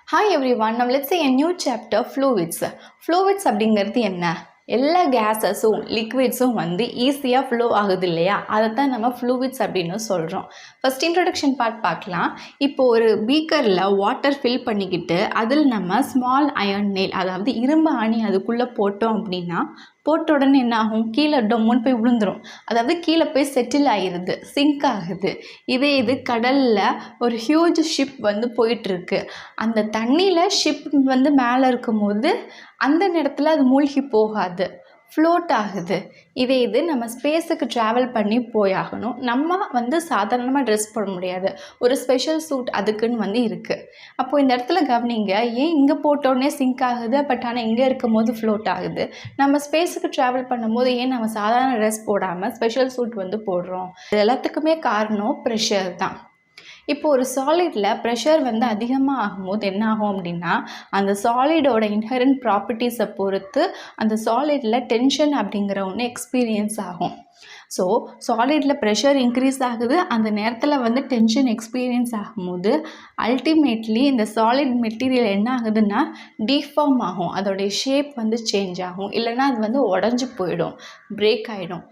Hi everyone, now let's say a new chapter, fluids. Fluids அப்படிங்கிறது என்ன? எல்லா கேஸஸும் லிக்விட்ஸும் வந்து ஈஸியாக ஃப்ளோ ஆகுது இல்லையா, அதை தான் நம்ம ஃப்ளூவிட்ஸ் அப்படின்னு சொல்கிறோம். ஃபஸ்ட் இன்ட்ரடக்ஷன் பார்ட் பார்க்கலாம். இப்போது ஒரு பீக்கரில் வாட்டர் ஃபில் பண்ணிக்கிட்டு அதில் நம்ம ஸ்மால் அயர்ன் நெயில், அதாவது இரும்பு ஆணி அதுக்குள்ளே போட்டோம் அப்படின்னா போட்ட உடனே என்ன ஆகும், கீழே டொம்முன்னு போய் விழுந்துடும். அதாவது கீழே போய் செட்டில் ஆகிடுது, சிங்க் ஆகுது. இது கடலில் ஒரு ஹியூஜ் ஷிப் வந்து போயிட்டுருக்கு. அந்த தண்ணியில் ஷிப் வந்து மேலே இருக்கும்போது அந்த நேரத்தில் அது மூழ்கி போகாது, ஃப்ளோட் ஆகுது. இது நம்ம ஸ்பேஸுக்கு ட்ராவல் பண்ணி போயாகணும். நம்ம வந்து சாதாரணமாக ட்ரெஸ் போட முடியாது, ஒரு ஸ்பெஷல் சூட் அதுக்குன்னு வந்து இருக்குது. அப்போது இந்த இடத்துல கவனிங்க, ஏன் இங்கே போட்டோடனே சிங்க் ஆகுது, பட் ஆனால் இங்கே இருக்கும் போது ஃப்ளோட் ஆகுது. நம்ம ஸ்பேஸுக்கு ட்ராவல் பண்ணும்போது ஏன் நம்ம சாதாரண ட்ரெஸ் போடாமல் ஸ்பெஷல் சூட் வந்து போடுறோம்? இது எல்லாத்துக்குமே காரணம் ப்ரெஷர் தான். இப்போ ஒரு சாலிடில் ப்ரெஷர் வந்து அதிகமாக ஆகும்போது என்ன ஆகும் அப்படின்னா, அந்த சாலிடோட இன்ஹெரண்ட் ப்ராப்பர்ட்டிஸை பொறுத்து அந்த சாலிடில் டென்ஷன் அப்படிங்கிற ஒன்று எக்ஸ்பீரியன்ஸ் ஆகும். ஸோ சாலிடில் ப்ரெஷர் இன்க்ரீஸ் ஆகுது, அந்த நேரத்தில் வந்து டென்ஷன் எக்ஸ்பீரியன்ஸ் ஆகும்போது அல்டிமேட்லி இந்த சாலிட் மெட்டீரியல் என்ன ஆகுதுன்னா டிஃபார்ம் ஆகும், அதோடைய ஷேப் வந்து சேஞ்ச் ஆகும், இல்லைன்னா அது வந்து உடஞ்சி போயிடும், பிரேக் ஆகிடும்.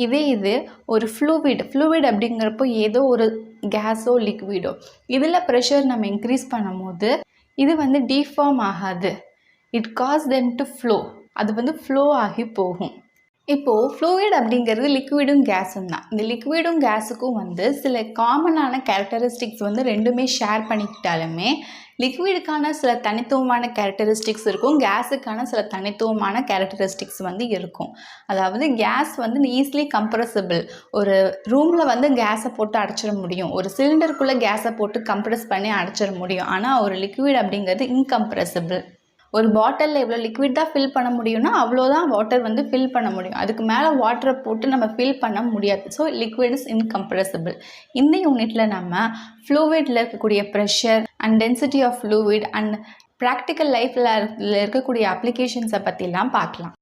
இது ஒரு ஃப்ளூவிட் அப்படிங்கிறப்போ ஏதோ ஒரு கேஸோ லிக்விடோ, இதில் ப்ரெஷர் நம்ம இன்க்ரீஸ் பண்ணும்போது இது வந்து டிஃபார்ம் ஆகாது, it causes them to flow, அது வந்து ஃப்ளோ ஆகி போகும். இப்போது ஃப்ளூயிட் அப்படிங்கிறது லிக்விடும் கேஸும் தான். இந்த லிக்விடும் கேஸுக்கும் வந்து சில காமனான கேரக்டரிஸ்டிக்ஸ் வந்து ரெண்டுமே ஷேர் பண்ணிக்கிட்டாலுமே லிக்விடுக்கான சில தனித்துவமான கேரக்டரிஸ்டிக்ஸ் இருக்கும், கேஸுக்கான சில தனித்துவமான கேரக்டரிஸ்டிக்ஸ் வந்து இருக்கும். அதாவது கேஸ் வந்து ஈஸிலி கம்ப்ரெசிபிள், ஒரு ரூமில் வந்து கேஸை போட்டு அடைச்சிட முடியும், ஒரு சிலிண்டருக்குள்ளே கேஸை போட்டு கம்ப்ரெஸ் பண்ணி அடைச்சிட முடியும். ஆனால் ஒரு லிக்விட் அப்படிங்கிறது இன்கம்ப்ரெசிபிள். ஒரு பாட்டிலில் எவ்வளோ லிக்விட் தான் ஃபில் பண்ண முடியும்னா அவ்வளோதான் வாட்டர் வந்து ஃபில் பண்ண முடியும், அதுக்கு மேலே வாட்டரை போட்டு நம்ம ஃபில் பண்ண முடியாது. So liquid is incompressible. இந்த யூனிட்டில் நம்ம ஃப்ளூவிடில் இருக்கக்கூடிய pressure and density of fluid and practical லைஃப்பில் இருக்கக்கூடிய அப்ளிகேஷன்ஸை பற்றிலாம் பார்க்கலாம்.